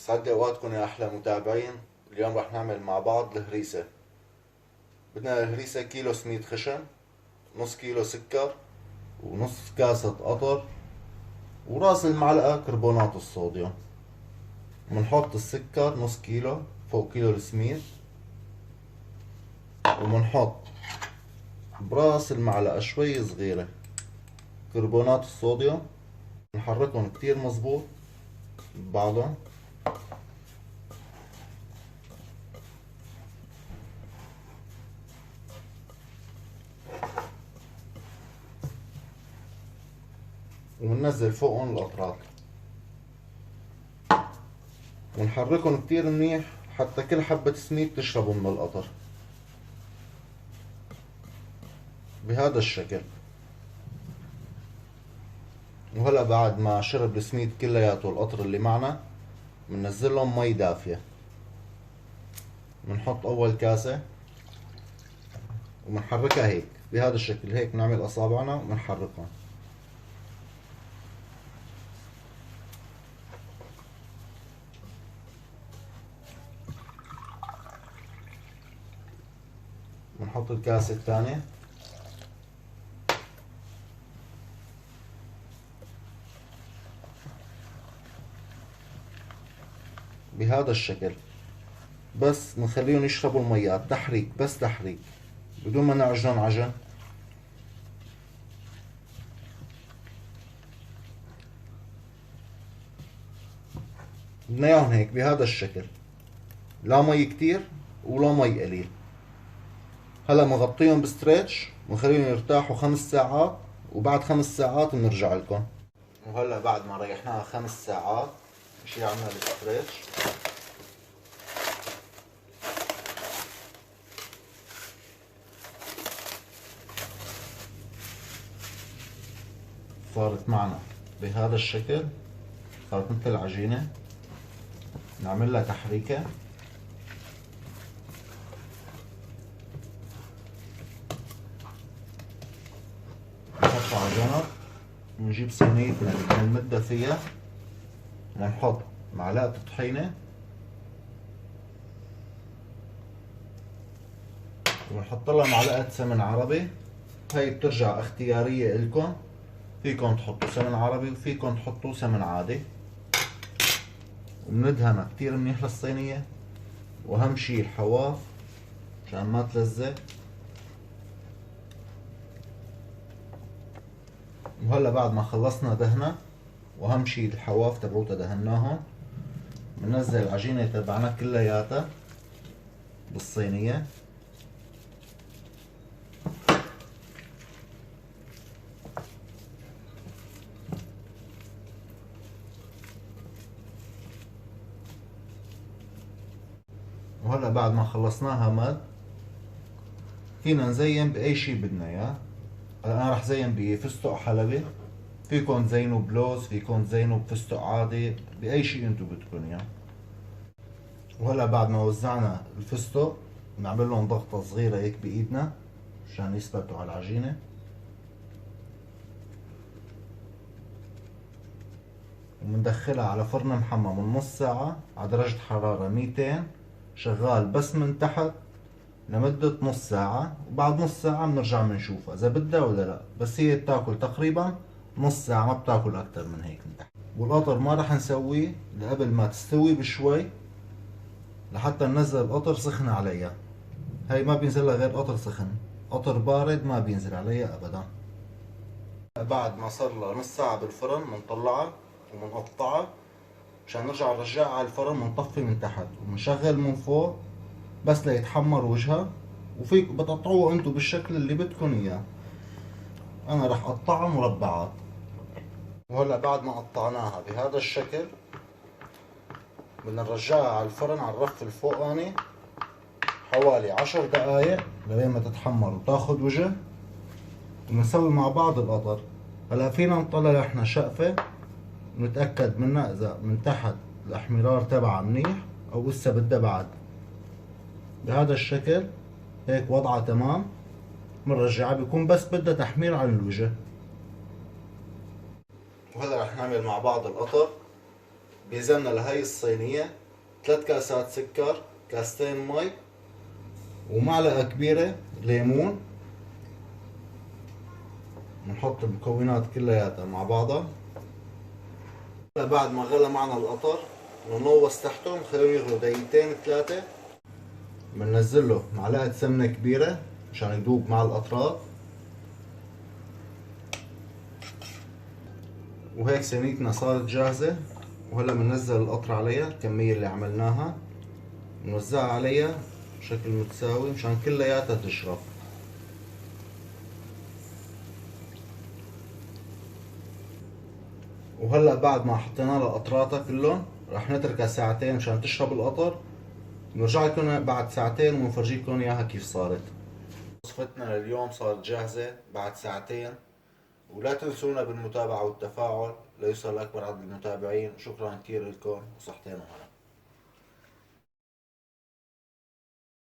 سعد اوقاتكم يا احلى متابعين. اليوم رح نعمل مع بعض الهريسة. بدنا الهريسة كيلو سميد خشن، نص كيلو سكر، ونص كاسة قطر، وراس المعلقة كربونات الصوديوم. بنحط السكر نص كيلو فوق كيلو السميد، وبنحط براس المعلقة شوي صغيرة كربونات الصوديوم. نحركهم كتير مظبوط ببعضهم. وبننزل فوقهم القطرات، ونحركهم كتير منيح حتى كل حبة سميد تشربوا من القطر بهذا الشكل. وهلا بعد ما شرب السميد كلياته القطر اللي معنا، بننزل لهم مي دافية. بنحط اول كاسة وبنحركها هيك بهذا الشكل، هيك بنعمل اصابعنا وبنحركهم. بنحط الكاسة الثانية، بهذا الشكل. بس بنخليهم يشربوا الميات، تحريك بس تحريك بدون ما نعجن عجن. بدنا اياهم هيك بهذا الشكل، لا مي كتير ولا مي قليل. هلا بنغطيهم بستريتش ونخليهم يرتاحوا 5 ساعات، وبعد 5 ساعات بنرجع لكم. وهلا بعد ما ريحناها 5 ساعات نشيل عنا الستريتش. صارت معنا بهذا الشكل، صارت مثل العجينة. نعمل لها تحريكة. نحطها على جنب، ونجيب صينيتنا اللي بدنا نمدها فيها. نحط معلقة طحينة، ونحط لها معلقة سمن عربي. هاي بترجع اختيارية إلكم، فيكم تحطوا سمن عربي وفيكم تحطوا سمن عادي. وبندهنها كتير منيح للصينية، واهم شي الحواف عشان ما تلزق. وهلا بعد ما خلصنا دهنة، واهم شي الحواف تبعوتها دهناهم، بننزل العجينة تبعنا كلياتها بالصينية. وهلا بعد ما خلصناها مد، فينا نزين بأي شي بدنا اياه. انا رح زين بفستق حلبي، فيكن تزينوا بلوز، فيكن تزينوا بفستق عادي، بأي شي انتو بدكن اياه. وهلا بعد ما وزعنا الفستق، بنعمل لهم ضغطة صغيرة هيك بإيدنا عشان يثبتوا على العجينة. ومندخلها على فرن محمى من نص ساعة على درجة حرارة 200، شغال بس من تحت لمدة نص ساعة. وبعد نص ساعة بنرجع بنشوفها إذا بدها ولا لا. بس هي بتاكل تقريبا نص ساعة، ما بتاكل أكتر من هيك من تحت. والقطر ما رح نسويه لقبل ما تستوي بشوي، لحتى ننزل القطر سخن عليها. هاي ما بينزل لها غير قطر سخن، قطر بارد ما بينزل عليها أبدا. بعد ما صار لها نص ساعة بالفرن بنطلعها وبنقطعها عشان نرجع نرجعها على الفرن. بنطفي من تحت وبنشغل من فوق بس ليتحمر وجهها. وفيك بتقطعوها انتو بالشكل اللي بدكن اياه. انا رح اقطعها مربعات. وهلا بعد ما قطعناها بهذا الشكل، بدنا نرجعها على الفرن على الرف الفوقاني حوالي 10 دقايق لين ما تتحمر وتاخد وجه. وبنسوي مع بعض القطر. هلا فينا نطلع احنا شقفة نتأكد منها اذا من تحت الاحمرار تبعها منيح او لسه بدها بعد. بهذا الشكل هيك وضعها تمام. بنرجعها، بيكون بس بدها تحمير عن الوجه. وهلا رح نعمل مع بعض القطر بيلزمنا لهي الصينية 3 كاسات سكر، كاستين مي، ومعلقة كبيرة ليمون. بنحط المكونات كلياتها مع بعضها. بعد ما غلى معنا القطر بنغوص تحته نخليهم يغلوا دقيقتين 3. بننزل له معلقة سمنة كبيرة مشان يذوب مع الأطراف. وهيك صينيتنا صارت جاهزة. وهلا بننزل القطر عليها الكمية اللي عملناها، بنوزعها عليها بشكل متساوي مشان كلياتها تشرب. وهلا بعد ما حطينا لها قطراتها كلهم راح نتركها ساعتين مشان تشرب القطر. بنرجع لكم بعد ساعتين ونفرجيكم اياها كيف صارت. وصفتنا لليوم صارت جاهزة بعد ساعتين. ولا تنسونا بالمتابعة والتفاعل ليوصل لأكبر عدد من المتابعين. شكرا كثير لكم وصحتين وهلا.